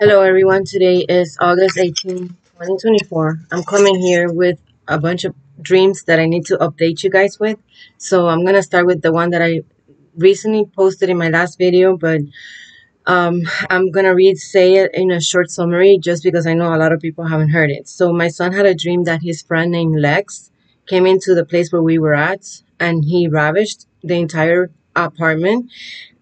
Hello everyone, today is August 18, 2024. I'm coming here with a bunch of dreams that I need to update you guys with. So I'm going to start with the one that I recently posted in my last video, but I'm going to say it in a short summary just because I know a lot of people haven't heard it. So my son had a dream that his friend named Lex came into the place where we were at and he ravished the entire apartment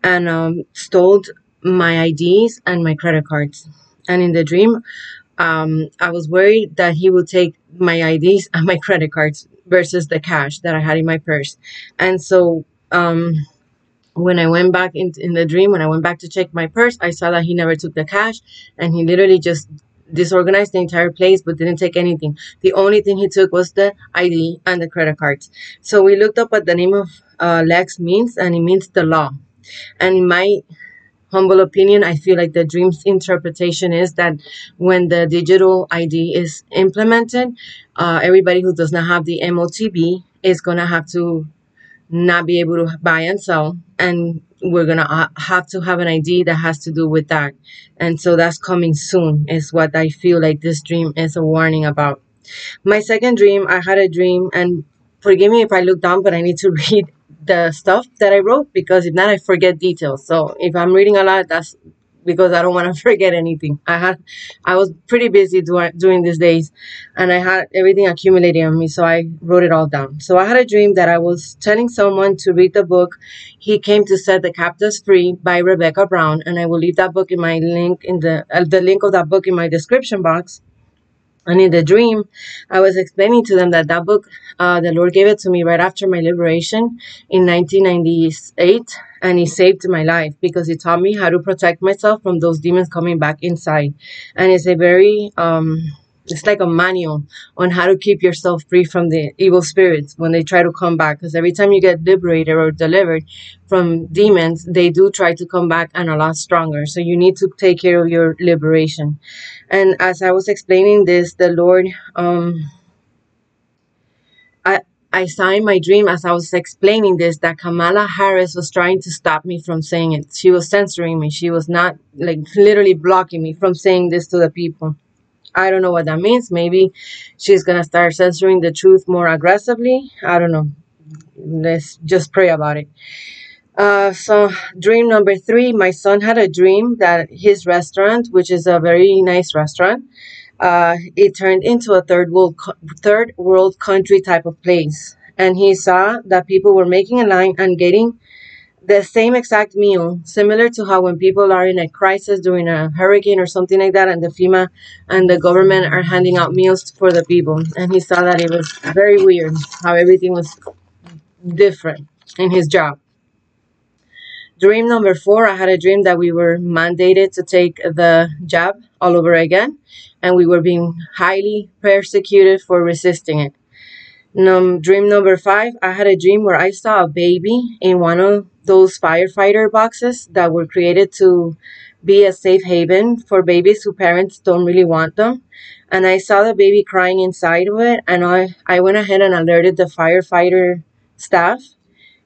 and stole my IDs and my credit cards. And in the dream, I was worried that he would take my IDs and my credit cards versus the cash that I had in my purse. And so when I went back in the dream, when I went back to check my purse, I saw that he never took the cash and he literally just disorganized the entire place but didn't take anything. The only thing he took was the ID and the credit cards. So we looked up what the name of Lex means, and it means the law. And in my humble opinion, I feel like the dream's interpretation is that when the digital ID is implemented, everybody who does not have the MOTB is going to have to not be able to buy and sell. And we're going to have to have an ID that has to do with that. And so that's coming soon, is what I feel like this dream is a warning about. My second dream, I had a dream, and forgive me if I look down, but I need to read the stuff that I wrote because if not, I forget details. So if I'm reading a lot, that's because I don't want to forget anything. I was pretty busy during these days, and I had everything accumulating on me, so I wrote it all down. So I had a dream that I was telling someone to read the book "He Came to Set the Captives Free" by Rebecca Brown, and I will leave that book in my link in the link of that book in my description box. And in the dream, I was explaining to them that book, the Lord gave it to me right after my liberation in 1998, and He saved my life because He taught me how to protect myself from those demons coming back inside. And it's a very, it's like a manual on how to keep yourself free from the evil spirits when they try to come back. Because every time you get liberated or delivered from demons, they do try to come back and a lot stronger. So you need to take care of your liberation. And as I was explaining this, the Lord, I, I saw in my dream as I was explaining this that Kamala Harris was trying to stop me from saying it. She was censoring me. She was not, like, literally blocking me from saying this to the people. I don't know what that means. Maybe she's going to start censoring the truth more aggressively. I don't know. Let's just pray about it. So dream number 3, my son had a dream that his restaurant, which is a very nice restaurant, it turned into a third world country type of place. And he saw that people were making a line and getting the same exact meal, similar to how when people are in a crisis during a hurricane or something like that, and the FEMA and the government are handing out meals for the people. And he saw that it was very weird how everything was different in his job. Dream number 4, I had a dream that we were mandated to take the jab all over again, and we were being highly persecuted for resisting it. Dream number 5, I had a dream where I saw a baby in one of those firefighter boxes that were created to be a safe haven for babies whose parents don't really want them. And I saw the baby crying inside of it, and I went ahead and alerted the firefighter staff.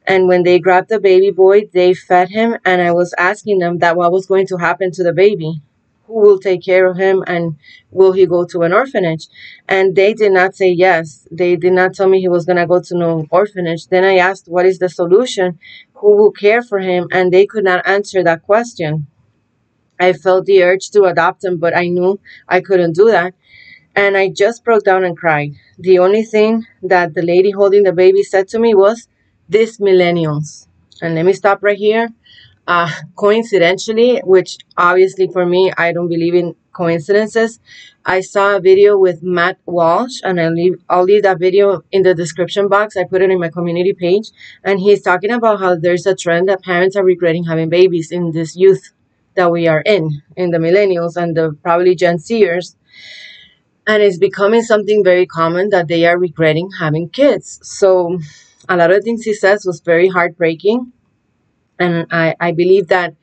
And when they grabbed the baby boy, they fed him, and I was asking them that what was going to happen to the baby. Who will take care of him, and will he go to an orphanage? And they did not say yes. They did not tell me he was going to go to no orphanage. Then I asked, what is the solution? Who will care for him? And they could not answer that question. I felt the urge to adopt him, but I knew I couldn't do that. And I just broke down and cried. The only thing that the lady holding the baby said to me was, "These millennials." And let me stop right here. Coincidentally, which obviously for me, I don't believe in coincidences, I saw a video with Matt Walsh, and I'll leave that video in the description box. I put it in my community page, and he's talking about how there's a trend that parents are regretting having babies in this youth that we are in the millennials and the probably Gen Zers. And it's becoming something very common that they are regretting having kids. So a lot of things he says was very heartbreaking. And I believe that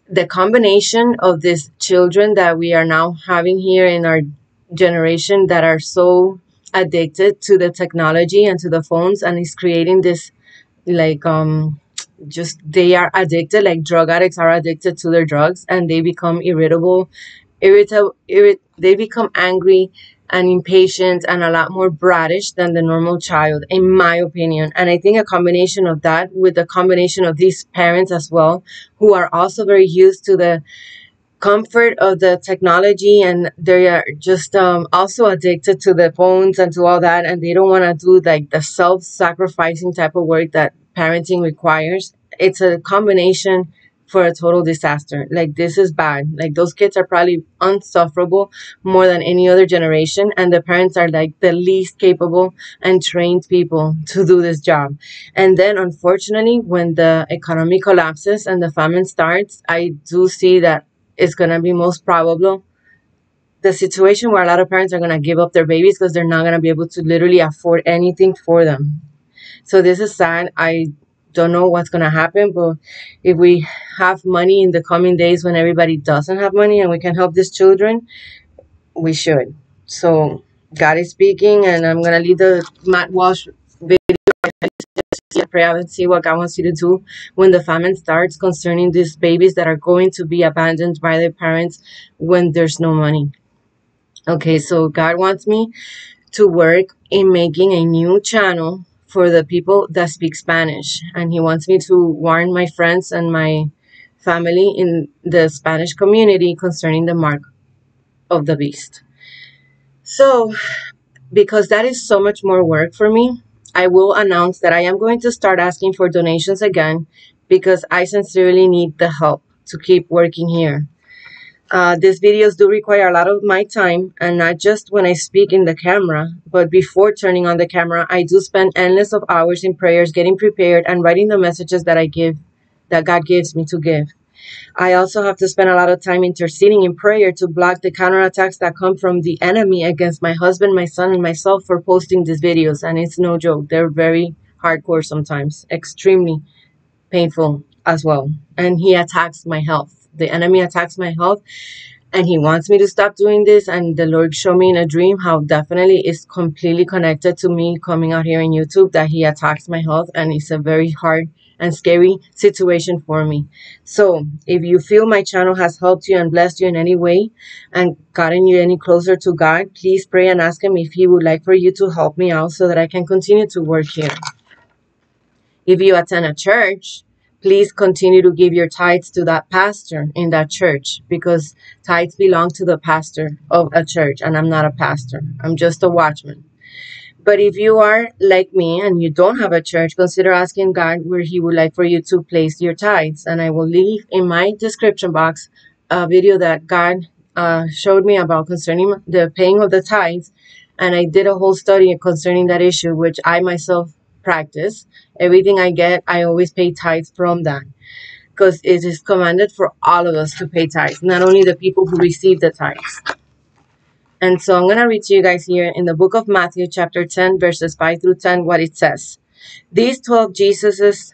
the combination of these children that we are now having here in our generation that are so addicted to the technology and to the phones, and is creating this like just they are addicted, like drug addicts are addicted to their drugs, and they become they become angry and impatient and a lot more bratish than the normal child, in my opinion. And I think a combination of that with the combination of these parents as well, who are also very used to the comfort of the technology, and they are just also addicted to the phones and to all that, and they don't want to do like the self-sacrificing type of work that parenting requires. It's a combination for a total disaster. Like, this is bad. Like, those kids are probably unsufferable more than any other generation, and the parents are like the least capable and trained people to do this job. And then unfortunately, when the economy collapses and the famine starts, I do see that is going to be most probable the situation where a lot of parents are going to give up their babies because they're not going to be able to literally afford anything for them. So this is sad. I don't know what's going to happen, but if we have money in the coming days when everybody doesn't have money and we can help these children, we should. So God is speaking, and I'm going to leave the Matt Walsh video and pray out and see what God wants you to do when the famine starts concerning these babies that are going to be abandoned by their parents when there's no money. Okay, so God wants me to work in making a new channel for the people that speak Spanish, and He wants me to warn my friends and my family in the Spanish community concerning the mark of the beast. So, because that is so much more work for me, I will announce that I am going to start asking for donations again, because I sincerely need the help to keep working here. These videos do require a lot of my time, and not just when I speak in the camera, but before turning on the camera, I do spend endless of hours in prayers, getting prepared and writing the messages that God gives me to give. I also have to spend a lot of time interceding in prayer to block the counterattacks that come from the enemy against my husband, my son, and myself for posting these videos. And it's no joke. They're very hardcore sometimes, extremely painful as well. And he attacks my health. The enemy attacks my health, and he wants me to stop doing this. And the Lord showed me in a dream how definitely it's completely connected to me coming out here in YouTube, that he attacks my health, and it's a very hard and scary situation for me. So if you feel my channel has helped you and blessed you in any way and gotten you any closer to God, please pray and ask Him if He would like for you to help me out so that I can continue to work here. If you attend a church, please continue to give your tithes to that pastor in that church, because tithes belong to the pastor of a church, and I'm not a pastor. I'm just a watchman. But if you are like me and you don't have a church, consider asking God where He would like for you to place your tithes. And I will leave in my description box a video that God showed me about concerning the paying of the tithes. And I did a whole study concerning that issue, which I myself practice. Everything I get, I always pay tithes from that, because it is commanded for all of us to pay tithes, not only the people who receive the tithes. And so I'm going to read to you guys here in the book of Matthew, chapter 10, verses 5 through 10, what it says. These 12 Jesus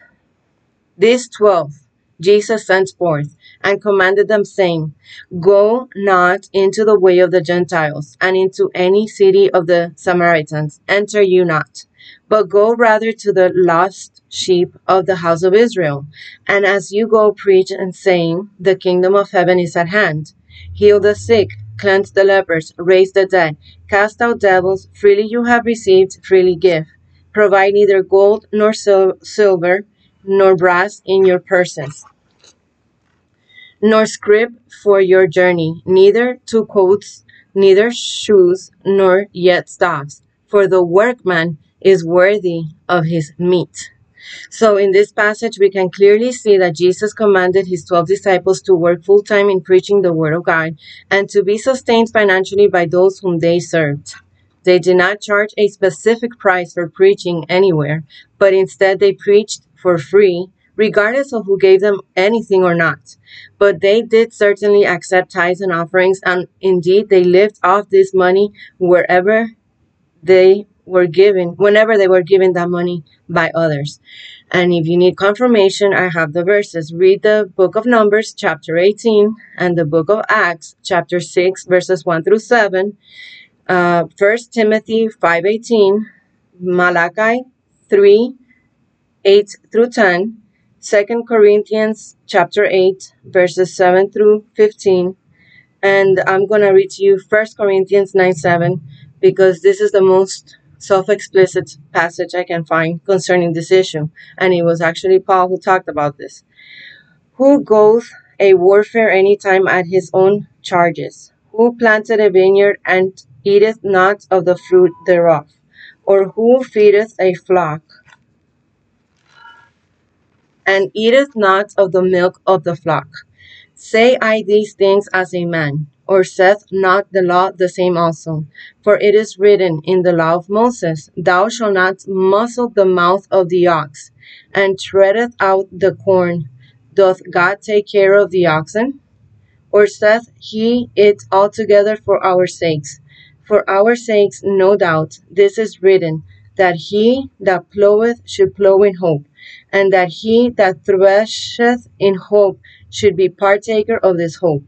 sent forth and commanded them, saying, Go not into the way of the Gentiles, and into any city of the Samaritans enter you not, but go rather to the lost sheep of the house of Israel. And as you go, preach and saying, The kingdom of heaven is at hand. Heal the sick, cleanse the lepers, raise the dead, cast out devils. Freely you have received, freely give. Provide neither gold nor silver nor brass in your purses, nor scrip for your journey, neither two coats, neither shoes, nor yet staffs, for the workman is worthy of his meat. So in this passage, we can clearly see that Jesus commanded his 12 disciples to work full-time in preaching the word of God and to be sustained financially by those whom they served. They did not charge a specific price for preaching anywhere, but instead they preached for free, regardless of who gave them anything or not. But they did certainly accept tithes and offerings, and indeed they lived off this money wherever they were given, whenever they were given that money by others. And if you need confirmation, I have the verses. Read the book of Numbers, chapter 18, and the book of Acts, chapter 6, verses 1 through 7, 1 Timothy 5:18, Malachi 3:8 through 10, Second Corinthians chapter 8, verses 7 through 15. And I'm going to read to you First Corinthians 9:7, because this is the most self-explicit passage I can find concerning this issue. And it was actually Paul who talked about this. Who goeth a warfare any time at his own charges? Who planted a vineyard and eateth not of the fruit thereof? Or who feedeth a flock and eateth not of the milk of the flock? Say I these things as a man, or saith not the law the same also? For it is written in the law of Moses, Thou shalt not muzzle the mouth of the ox, and treadeth out the corn. Doth God take care of the oxen? Or saith he it altogether for our sakes? For our sakes, no doubt, this is written, that he that ploweth should plow in hope, and that he that thresheth in hope should be partaker of this hope.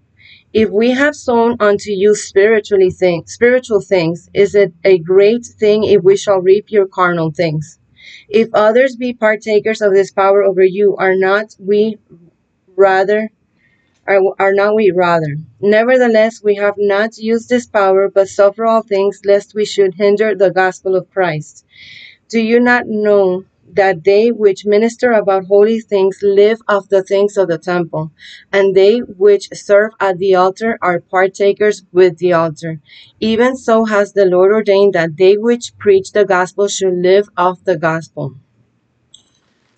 If we have sown unto you spiritual things, is it a great thing if we shall reap your carnal things? If others be partakers of this power over you, rather are not we rather? Nevertheless, we have not used this power, but suffer all things, lest we should hinder the gospel of Christ. Do you not know that they which minister about holy things live of the things of the temple, and they which serve at the altar are partakers with the altar? Even so has the Lord ordained that they which preach the gospel should live of the gospel.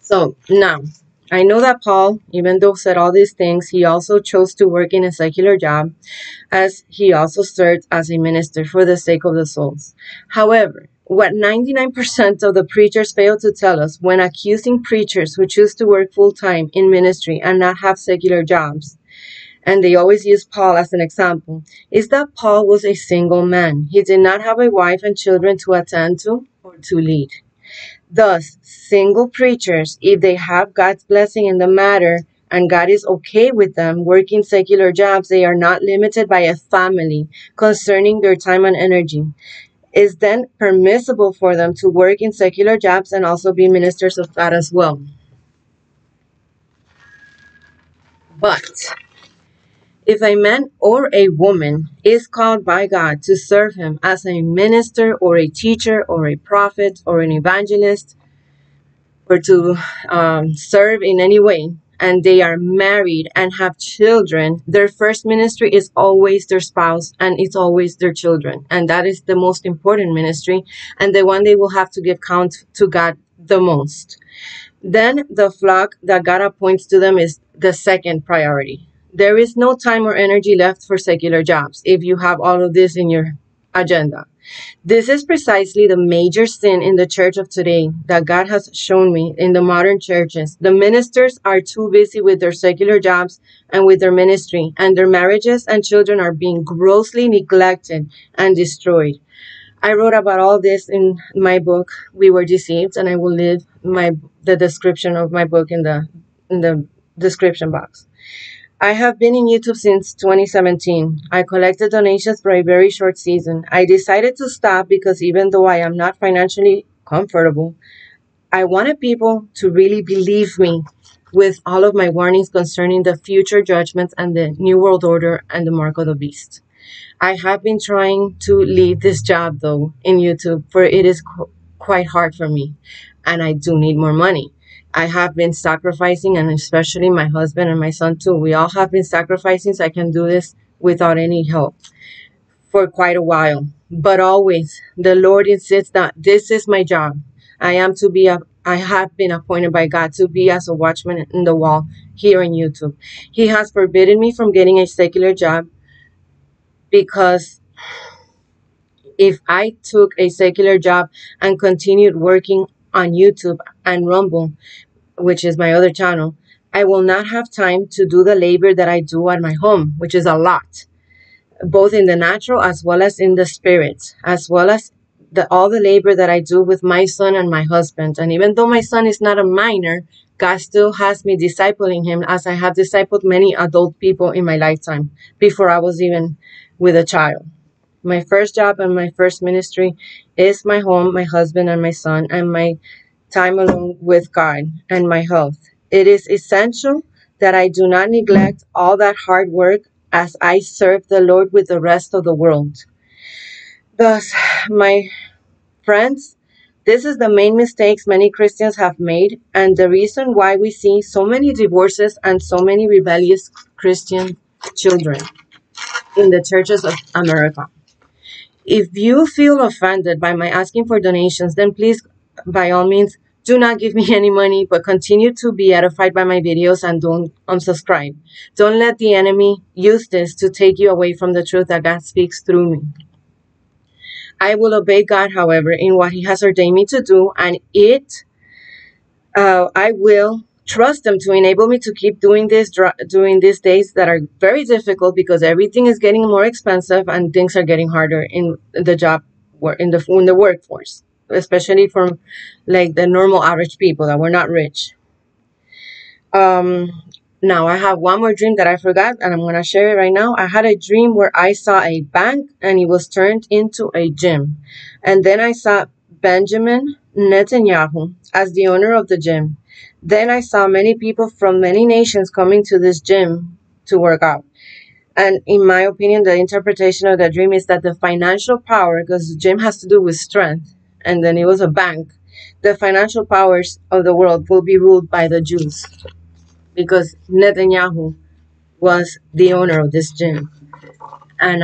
So now, I know that Paul, even though said all these things, he also chose to work in a secular job, as he also served as a minister for the sake of the souls. However, what 99% of the preachers fail to tell us when accusing preachers who choose to work full-time in ministry and not have secular jobs, and they always use Paul as an example, is that Paul was a single man. He did not have a wife and children to attend to or to lead. Thus, single preachers, if they have God's blessing in the matter and God is okay with them working secular jobs, they are not limited by a family concerning their time and energy. It's then permissible for them to work in secular jobs and also be ministers of God as well. But if a man or a woman is called by God to serve him as a minister or a teacher or a prophet or an evangelist, or to serve in any way, and they are married and have children, their first ministry is always their spouse and it's always their children. And that is the most important ministry and the one they will have to give count to God the most. Then the flock that God appoints to them is the second priority. There is no time or energy left for secular jobs if you have all of this in your agenda. This is precisely the major sin in the church of today that God has shown me in the modern churches. The ministers are too busy with their secular jobs and with their ministry, and their marriages and children are being grossly neglected and destroyed. I wrote about all this in my book, We Were Deceived, and I will leave the description of my book in the description box. I have been in YouTube since 2017. I collected donations for a very short season. I decided to stop because even though I am not financially comfortable, I wanted people to really believe me with all of my warnings concerning the future judgments and the New World Order and the Mark of the Beast. I have been trying to leave this job though in YouTube, for it is quite hard for me and I do need more money. I have been sacrificing, and especially my husband and my son too. We all have been sacrificing so I can do this without any help for quite a while. But always, the Lord insists that this is my job. I have been appointed by God to be as a watchman in the wall here in YouTube. He has forbidden me from getting a secular job because if I took a secular job and continued working on YouTube and Rumble, which is my other channel, I will not have time to do the labor that I do at my home, which is a lot, both in the natural as well as in the spirit, as well as all the labor that I do with my son and my husband. And even though my son is not a minor, God still has me discipling him as I have discipled many adult people in my lifetime before I was even with a child. My first job and my first ministry is my home, my husband and my son, and my time alone with God and my health. It is essential that I do not neglect all that hard work as I serve the Lord with the rest of the world. Thus, my friends, this is the main mistakes many Christians have made, and the reason why we see so many divorces and so many rebellious Christian children in the churches of America. If you feel offended by my asking for donations, then please, by all means, do not give me any money, but continue to be edified by my videos and don't unsubscribe. Don't let the enemy use this to take you away from the truth that God speaks through me. I will obey God, however, in what He has ordained me to do, and I will trust Him to enable me to keep doing this during these days that are very difficult because everything is getting more expensive and things are getting harder in the job in the workforce, especially for like the normal average people that were not rich. Um, Now I have one more dream that I forgot, and I'm gonna share it right now. I had a dream where I saw a bank and it was turned into a gym, and then I saw Benjamin Netanyahu as the owner of the gym. Then I saw many people from many nations coming to this gym to work out. And in my opinion, the interpretation of the dream is that the financial power, because the gym has to do with strength, and then it was a bank, the financial powers of the world will be ruled by the Jews because Netanyahu was the owner of this gym. And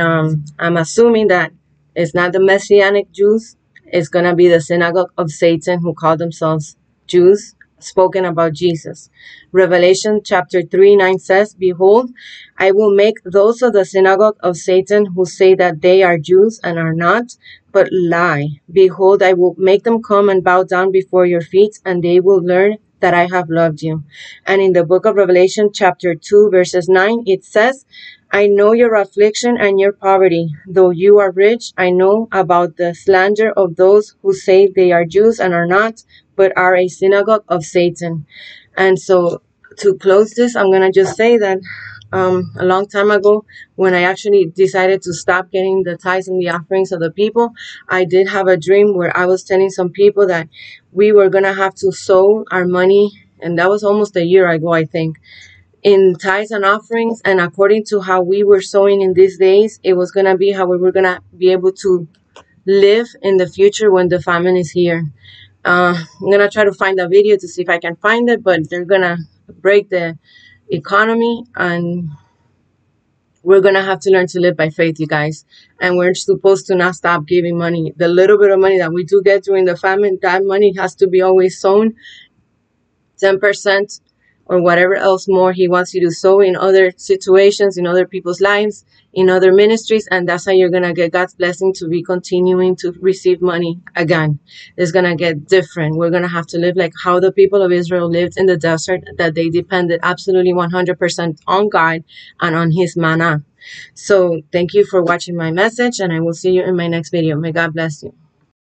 I'm assuming that it's not the Messianic Jews. It's going to be the synagogue of Satan who call themselves Jews, spoken about Jesus. Revelation chapter 3:9 says, "Behold, I will make those of the synagogue of Satan who say that they are Jews and are not, but lie. Behold, I will make them come and bow down before your feet, and they will learn that I have loved you." And in the book of Revelation chapter 2 verses 9, it says, "I know your affliction and your poverty. Though you are rich, I know about the slander of those who say they are Jews and are not, but are a synagogue of Satan." And so to close this, I'm going to just say that a long time ago, when I actually decided to stop getting the tithes and the offerings of the people, I did have a dream where I was telling some people that we were going to have to sow our money, and that was almost a year ago, I think, in tithes and offerings. And according to how we were sowing in these days, it was going to be how we were going to be able to live in the future when the famine is here. I'm going to try to find a video to see if I can find it, but they're going to break the economy, and we're going to have to learn to live by faith, you guys. And we're supposed to not stop giving money. The little bit of money that we do get during the famine, that money has to be always sown, 10% or whatever else more He wants you to sow in other situations, in other people's lives, in other ministries. And that's how you're going to get God's blessing to be continuing to receive money again. It's going to get different. We're going to have to live like how the people of Israel lived in the desert, that they depended absolutely 100% on God and on His manna. So thank you for watching my message, and I will see you in my next video. May God bless you.